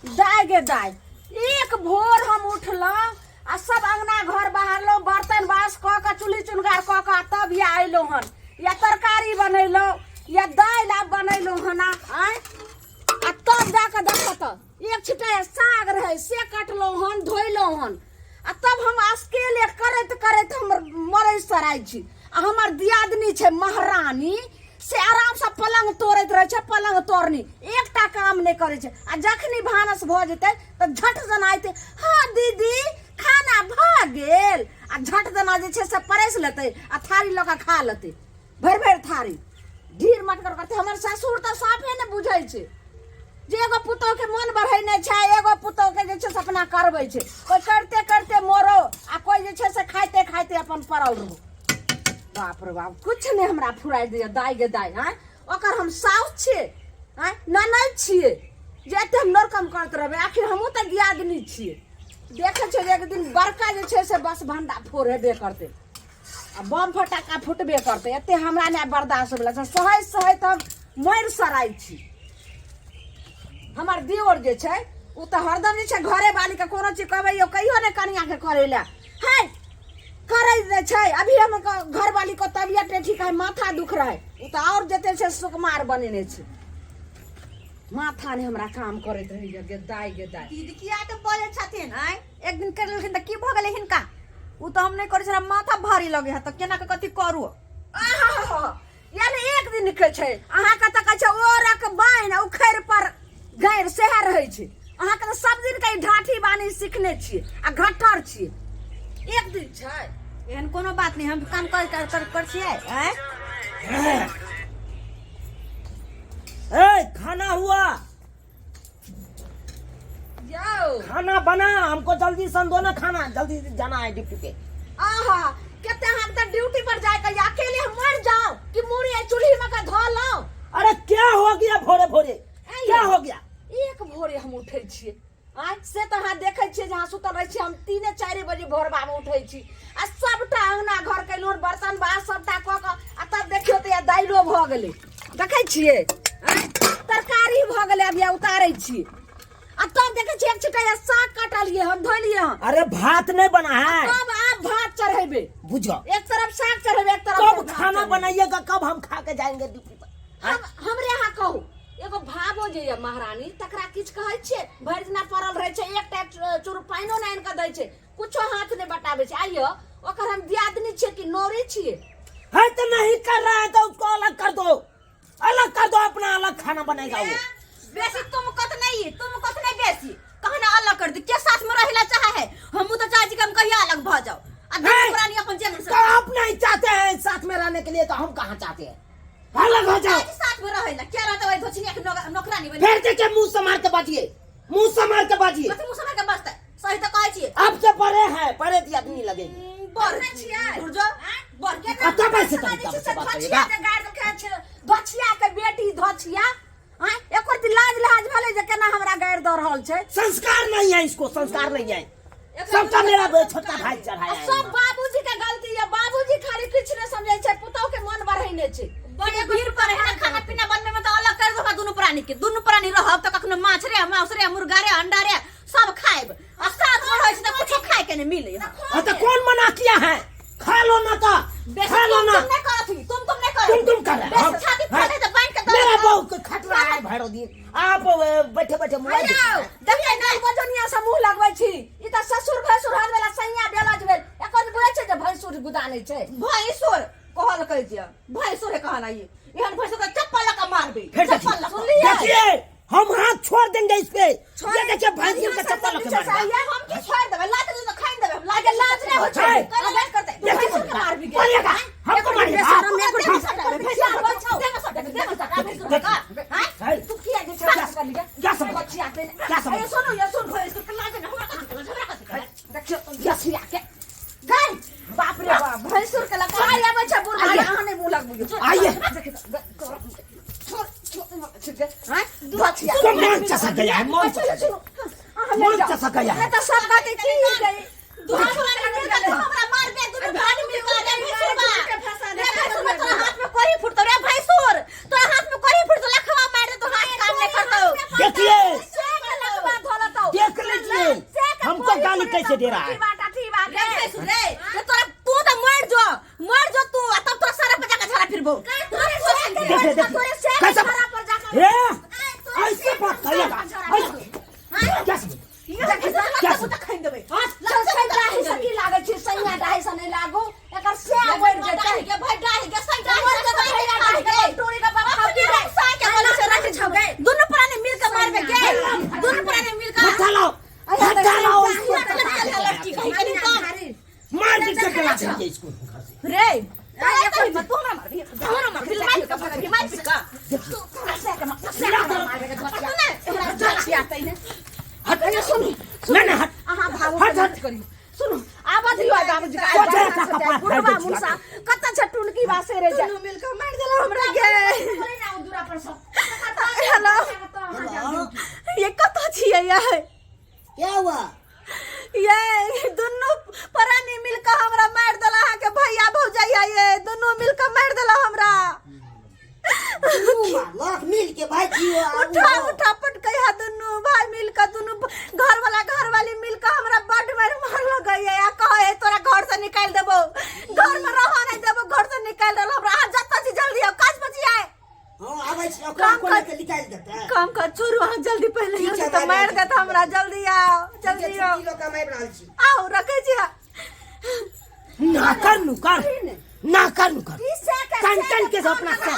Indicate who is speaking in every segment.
Speaker 1: दाय गे दाय, एक भोर हम उठलो आ सब अंगना घर बहारलो, बर्तन बास क के चूल्ही चुनगार क के तब ये आइलो हन, या तरकारी बनैलो या दाल आ बनैलो हन आ तब जाके देखो तो एक छिटा साग रहे से कटलो हन, धोइलो हन आ तब हम अकेले करत करत हमर मरै सराय छी आ हमर दियादनी छै महारानी से आराम से पलंग तोड़त रहे छै, पलंग तोड़नी एकटा काम नहीं करे छै आ जखनी भानस भ जेते त झट जना आइते, हाँ दीदी खाना भ गेल आ झट जना जे छै से परस लेते आ थारी ल के खा लेते, भर भर थारी ढीर मटकर करते। हमर ससुर त साफे ने बुझै छै जे एगो पुतोह के मन बढ़ै नै छै, एगो पुतोह के जे छै से अपना करबै छै, कोई करते करते मोरो आ कोई जे छै से खाइते खाइते अपन पड़ल रहो। बाप रे बाप, कुछ नहीं हमरा फुराई दिया दाय गे दाय। ओकर हम साउस छिए ननद छिए जे एते हम नरकम करत रहबे, आखिर हमहू त दियादनी छिए। देखे छै एक दिन बड़का जे छै से बस भंडा फोड़ हेबे करते आ बम फटाका फुटबे करते, एते हमरा ने बर्दाश्त होला छै, सहै सहै त मर सराय छी। हमर दियोर जे छै उ त हरदम जे छै घरे वाली के कोनो चीज कहबै यो कहियो ने कनिया के करे ला है करे दे छै। अभी हम घर वाली को तबियत नहीं ठीक है, माथा दुख रहा है, उ त और जते छै सुकुमार बनेने छै, माथा ने हमरा काम करैत रही गे दाय गे दाय।
Speaker 2: दीदी किया तो बोले छथिन आय एक दिन कर लेलखिन त की भ गेलै हिनका, उ त हम नहीं करे छै, माथा भारी लगे है त केना के कथि करू।
Speaker 1: यानी एक दिन के छै अहाँ के त कहै छै ओरक बाइन उखैर पर गैर सेह रहै छै, अहाँ के सब दिन के ढाठी बानी सीखने छियै आ घट्टर छियै, एक दिन छै
Speaker 2: एहन कोनो बात नहीं, हम काम कर छिए।
Speaker 3: खाना हुआ,
Speaker 1: जाओ
Speaker 3: खाना बना, हमको जल्दी संदो ना, खाना जल्दी जाना है ड्यूटी पे।
Speaker 1: आहा कहते हैं हम ड्यूटी पर जाए कर अकेले हम मर जाओ कि मुड़ी चूल्ही में का धो लो।
Speaker 3: अरे क्या हो गया भोरे भोरे, क्या हो गया?
Speaker 1: एक भोरे हम उठे छिए आज से तो हाँ देखे छिए जहाँ सुतल रहे छी हम 3-4 बजे भोरबा में उठे छी आ सबटा अंगना घर के लोन बर्तन बास सबटा क के आ तब देखियो त दाइलो भ गेलै, देखे छिए तरकारी भ गेलै, अभी उतारे छी आ तब देखे छिए एक छिटा साग काटलिए हम धोलिए हम।
Speaker 3: अरे भात नहीं बना है,
Speaker 1: कब आप भात चढ़ेबे
Speaker 3: बुझो
Speaker 1: एक तरफ साग चढ़ेबे एक तरफ
Speaker 3: कब खाना बनाइएगा, कब हम खा के जाएंगे ड्यूटी पर?
Speaker 1: हमरे यहाँ कहू एगो भागो जे ये महारानी तकरा किछ कहै छै, भरि दिना पड़ल रहे छै, एक टाइप चूर पाइनो नहि आनि के दै छै, कुछो हाथ नहीं बटाबे छै। आइयो ओकर हम दियादनी छिए कि नौरी छिए?
Speaker 3: है तो नहीं कर रहा है तो उसको अलग कर दो, अलग कर दो, अपना अलग खाना बनेगा वो।
Speaker 2: बेसी तुम कत नहीं बेसी कहना अलग कर दी, के साथ में रहला चाहे है, हमहू तो चाची के हम कहिया अलग भ जाओ आ पुरानी अपन जेल से।
Speaker 3: तो आप नहीं चाहते हैं साथ में रहने के लिए, तो हम कहाँ चाहते हैं, अलग हो जाओ।
Speaker 2: साथ में रहला क्या रहता है धोछनी के नौकरानी बनी।
Speaker 3: फिर देखिए मुंह संभाल के बाजिए, मुंह संभाल के बाजिए।
Speaker 2: मुंह समय के बसता सही तो कहै छी
Speaker 3: आपसे बड़े हैं, बड़े दियादनी लगेंगे।
Speaker 2: बर छियै गुरजो बर के
Speaker 3: अच्छा पैसे तो बात करिएगा।
Speaker 1: धोछिया के बेटी धोछिया एक दिन लाज लाज भले जे केना हमरा गाड़ द रहल छै।
Speaker 3: संस्कार नहीं है, इसको संस्कार नहीं है, सबका मेरा छोटा भाई चढ़ाया है।
Speaker 1: सब बाबूजी के गलती है, बाबूजी खाली कुछ नहीं समझे छै, पुतौ के मन बढ़ैने छै।
Speaker 2: बड़े भीड़ पर है ना, खाना पीना बनने में तो अलग कर दो दोनों प्राणी के, दोनों प्राणी रहब तो कखनो माछ रे मांस रे मुर्गा रे अंडा रे सब खाएब आ साथ में रहै छै त कुछो खाए के नहीं मिले।
Speaker 3: हां तो कौन मना किया है, खा लो ना, तो खा लो ना।
Speaker 2: तुम नहीं करत ही, तुम नहीं करत,
Speaker 3: तुम कर रहे हो,
Speaker 2: छाती फाटे तो बांध के दो।
Speaker 3: मेरा बहू के खतरा है भैरो दिन, आप बैठे बैठे मोबाइल
Speaker 1: देखिए नहीं बजनिया से मुंह लगबै छी, ई त ससुर भैसुर हाल वाला सैया बेला जबे एकर बुझै छै जे भैसुर गुदानै छै।
Speaker 2: भैंसुर कहल कह दिया, भैंसुर है कहना ये एहन भैंसुर का चप्पल लगा मारबे,
Speaker 3: फिर
Speaker 2: चप्पल लगा सुन लिया।
Speaker 3: देखिए हम हाथ छोड़ देंगे इस पे, ये देखिए भैंसियों का चप्पल लगा मारेगा।
Speaker 2: हम की छोड़ देबे, लात तो खाइन देबे, लागे लाज नहीं हो छै, कल करते भैंसुर के मार भी
Speaker 3: मारिएगा, हमको मारिएगा।
Speaker 1: तू किया जे कर लिया
Speaker 3: क्या समझ,
Speaker 1: बच्चिया पे
Speaker 3: क्या समझ?
Speaker 1: ये सुनो ये सुन भैसुर के लाज नहीं हमरा का देखियो यसिया के गई बाप रे बाप भैसुर के लगा आया बच्चा बुढ़ा यहां नहीं मुंह लगबो।
Speaker 3: आइए
Speaker 1: बच्चिया
Speaker 3: तो मन चसा गया है, मन चसा गया है।
Speaker 1: तो सब बात की गई
Speaker 2: दुहा हमरा मार दे, दोनों भाग मिल के भैंसुर में तोरा हाथ में कोरी फुटतो रे भैंसुर, तोरा हाथ में कोरी फुटतो लखवा मार दे तो हाथ काम नहीं करतो।
Speaker 3: देखिए
Speaker 1: से लगवा धोला
Speaker 3: मालिक कैसे दे रहा है?
Speaker 2: रे तोरा तू तो मर जो तू तब तो सारा पे जाके झरा फिरबो
Speaker 3: कैसे ए ऐसे बात करेगा कैसे
Speaker 2: क्या सुता खाइन देबे
Speaker 1: सकी लागे छै सैया डाही से नहीं लागो एकर से बढ़ जेतै
Speaker 2: के भाई डाही के सही डाही के टोरी का बाप खाती रे साई के बोले से रख छबे दोनों प्राणी मिल के मारबे के दोनों प्राणी मिल के
Speaker 3: हटा लो उसको
Speaker 2: लड़की कहीं का
Speaker 3: मार दी के गला चाहिए इसको घर से
Speaker 2: रे अरे मत तू ना मार फिल्माई का भगा फिल्माई का तू से के मार के
Speaker 3: हट सुनो नहीं हट
Speaker 1: अहाँ भाव
Speaker 3: हट
Speaker 1: करी सुनो आवाज ही आवाज बाबूजी का बुढ़वा मुसा कत्ता छटुन की वासे रे जा
Speaker 2: मिल के मार देला हमरा के
Speaker 1: बोले ना दूरा पर सब
Speaker 2: हेलो ये कत्ता छिए ये
Speaker 3: क्या हुआ
Speaker 2: ये दोनों परानी मिल के हमरा मार देला के भैया भौजाई ये दोनों मिल के मार देला हमरा
Speaker 3: लाख मिल के भाई जियो
Speaker 2: उठा पट कहिया दोनों भाई मिल के दोनों घर वाली मिल के हमरा बड मार लगई है कहे तोरा घर से निकाल देबो घर में रह नहीं देबो घर से निकाल देला हमरा आ जत्ता छी जल्दी आओ काज बची आए
Speaker 3: हां आबै छी काम को लेके निकाल देता
Speaker 2: काम कर छोरू आ जल्दी पहले ये तो मार देता हमरा जल्दी आओ
Speaker 3: किलो कमाई बना छी
Speaker 2: आओ रखे छी
Speaker 3: ना कर कंचन के अपना से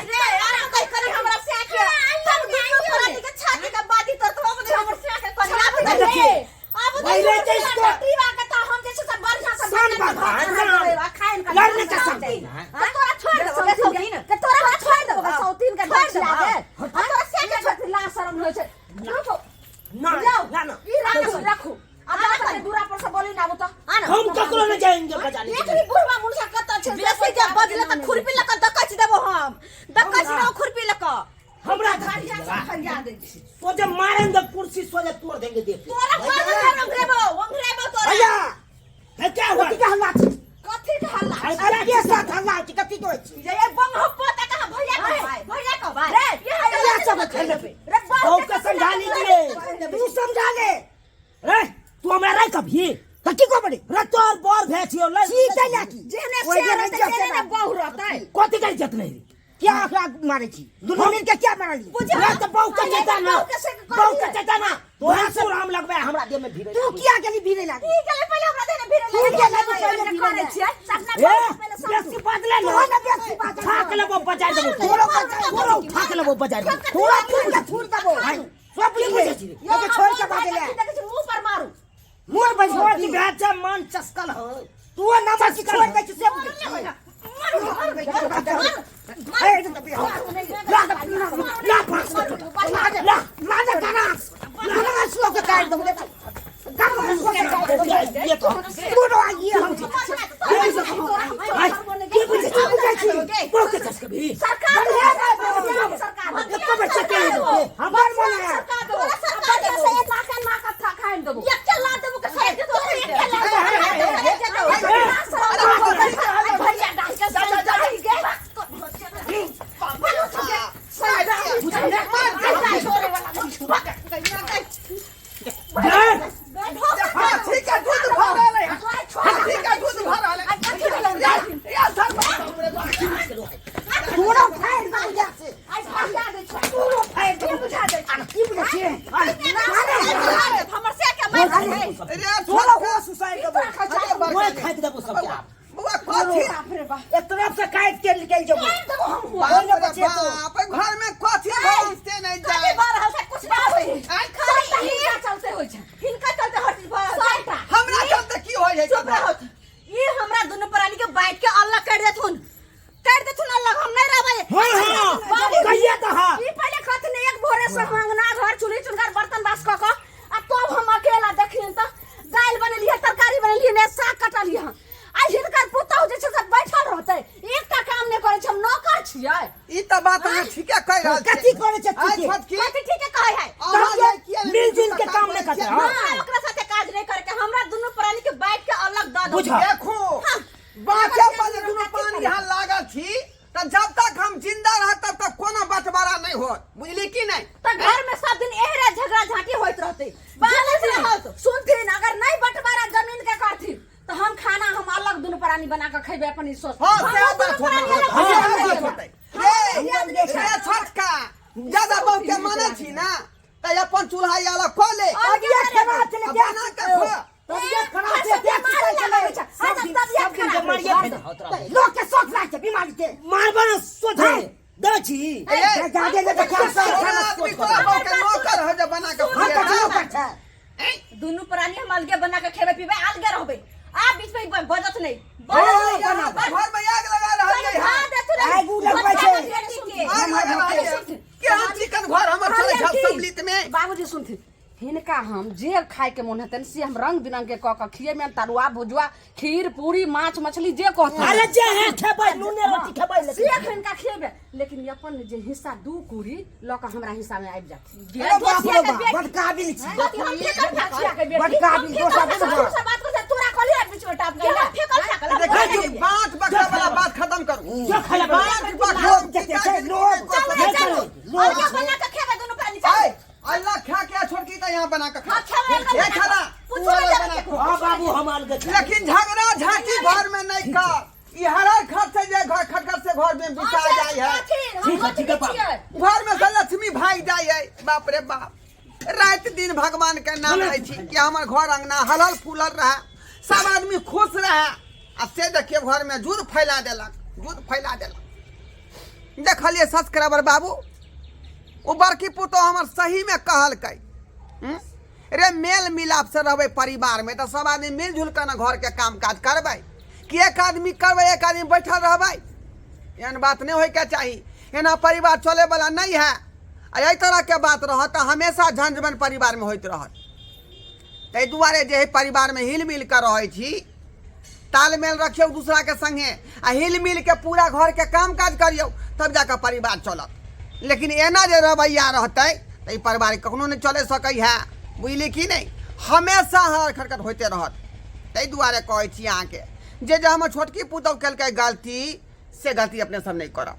Speaker 2: रे यार कहीं करी हमरा से के तब दोनों परानी के छाती का बाती तो हमरे हमर से के करी अब
Speaker 3: पहले तो इसको
Speaker 2: टीवा के तो हम जैसे सब बढ़िया से
Speaker 3: सान बात
Speaker 2: खाएन का
Speaker 3: लड़ने का सब
Speaker 2: तोरा छोड़ देबो सौतीन के तोरा छोड़ देबो सौतीन के घर लागे तोरा से के छोड़ ला शर्म होय छै रुको
Speaker 3: ना
Speaker 2: ई रखो अब जाके दूरा पर से बोली ना वो तो आना
Speaker 3: हम ककरो न जाएंगे बजाने
Speaker 2: एक ही बुढ़वा मुर्सा कत्ता छै बेसी के बदले त खुरपी लक दकच देबो हम दकच न खुरपी लक
Speaker 3: हमरा फरिया दे तो जब मारेंगे कुर्सी सोजे तोड़ देंगे देख
Speaker 2: तोरा घर में अंग्रेबो तोरा
Speaker 3: भैया है क्या हुआ कथी का हल्ला छी
Speaker 2: कथी के हल्ला
Speaker 3: अरे के साथ हल्ला छी कथी को छी
Speaker 2: ये बम हप्पो त कहा भैया का भाई रे
Speaker 3: ये सब खेले पे बहुत का समझा लीजिए तू समझा ले रे तू हमारा कभी कथी को बड़ी रे तोर बोर भेचियो ले सीते लाकी
Speaker 2: जेने से ने बहु रहता है
Speaker 3: कथी का इज्जत नहीं क्या मारे छी दोनों मिल के क्या मार ली रे तो बहु का चेता ना तोरा से राम लगबे हमरा देह में भीरे तू क्या के लिए भीरे लागी
Speaker 2: ठीक है पहले हमरा देने भीरे लगे करे छियै अपना
Speaker 3: बेसी बदले ना बेसी बात फाक लेबो बजा देबो तोरो फाक लेबो बजा देबो तोरा फूल देबो सब लिखे छी ये छोड़ के भागे ले
Speaker 2: मुंह पर मारू
Speaker 3: मोर बजवा की गाचा मन चस्कल हो तू ना बस छोड़ दे से
Speaker 4: घर में कथी भौंसते नहीं जाए हमरा चलते की होय है
Speaker 2: ये हमरा दोनों प्राणी के बैठ के अल्लाह कर देथुन अल्लाह हम नहीं रहबे
Speaker 3: कहिए तो हां
Speaker 1: ई पहले खत ने एक भोरे से मंगना घर चूल्ही चुनकर बर्तन बास क क आ तब हम अकेला देखिन त दाल बनलिए तरकारी बनलिए ने साग कटलिए आ हिनकर पुतौ जे छै सब बैठल रहतै एकटा काम नै करै छै हम नौकर छियै
Speaker 4: ई त बात अहाँ ठीके कह रहल छी
Speaker 3: कथी करे छै
Speaker 2: कथी ठीके कहै है
Speaker 3: मिलजुल के काम नहीं करते
Speaker 2: हां ओकरा साथे काज नहीं करके हमरा दोनों प्राणी के बैठ के अलग द दो
Speaker 4: देखो बाके पर दुनु पानी यहाँ लागल छी त जब तक हम जिंदा रहत तब तक कोनो बंटवारा नहीं होत बुझली की नहीं
Speaker 2: त घर में सब दिन एहरे झगड़ा झांटी होइत रहते बाल से होत
Speaker 1: सुनथिन अगर खेबे अपन सोच
Speaker 4: हाँ से बात होतै ये छोटका ज्यादा बहु के माने छी ना त अपन चूल्हा वाला खो ले
Speaker 3: तबियत खराब चले क्या
Speaker 4: बना के खो
Speaker 3: तबियत खराब से देख लोग के सोच रहा है बीमारी के मार बना सोच है दची जागे ले
Speaker 4: आदमी तोरा बहु के नौकर है जो बना के खो
Speaker 2: दुनू प्राणी हम अलगे बना के खेबे पीबे अलगे रहबे आ बीच में बजत नहीं
Speaker 4: घर में आग लगा रहल है
Speaker 3: आग लगबै छै
Speaker 4: के हम चिकन घर हमर चले छ सम्मिलित में
Speaker 1: बाबूजी सुनथि हिनका हम जे खाए के मन हेतन से हम रंग बिरंग के क खिए में तरुआ भुजुआ खीर पूरी माछ मछली जे कहत
Speaker 3: अरे जे है खेबै नूने रोटी खेबै
Speaker 1: से हिनका खिएबे लेकिन अपन जे हिस्सा दू कुरी ल के हमरा हिस्सा में आबि जात
Speaker 3: अरे बाप रे बाप बड़ काबिल छी बड़ काबिल दोसर
Speaker 2: बात को तोरा कहली बीच में टाप गइला फेकल
Speaker 4: देखै बात बकरा वाला बात खत्म करू
Speaker 3: जो खाए
Speaker 4: बात बकरा
Speaker 3: जते छै लोग
Speaker 2: अलगे बना के खेबे दुनू प्राणी
Speaker 4: आय अल्लाह खा के छोड़की त यहां बना के खा ए खाना
Speaker 3: हां बाबू हम अलग
Speaker 4: लेकिन झगड़ा झांकी घर में नहीं का ई हर खट से जे घर खटखट से घर में बिछा जाय है
Speaker 3: ठीक है बाबू
Speaker 4: घर में से लक्ष्मी भाग जाय है बाप रे बाप रात दिन भगवान के नाम लै छी कि हमर घर अंगना हलल फूलल रहे सब आदमी खुश रहे आ से देखिए घर में जुद फैला देलक देखलिए सब्सक्राइबर बाबू वो बड़की पुतो हमर सही में कहलकै रे मेल मिलाप से रहबै परिवार में तो सब आदमी मिलजुल कर न घर के काम काज करबै कि एक आदमी करबै एक आदमी बैठल रहबै एहन बात नहीं होय के चाहिए एना परिवार चले वाला नहीं है एहि तरह के बात रहत तो हमेशा झंझमन परिवार में होइत रहत ताहि दुआरे जे परिवार में हिल मिल कर रहै छी तालमेल रखियो दूसरा के संगे आ हिल मिल के पूरा घर के काम काज करियो तब जाकर परिवार चलत लेकिन एना जे रवैया रहतै तो ई परिवार कखनो नहीं चले सकै है बुझली कि नहीं हमेशा हर खटखट होते रहत ताहि दुआरे कहै छी अहाँके जे हमर छोटकी पुतौह केलकै गलती से गलती अपने सब नहीं करब।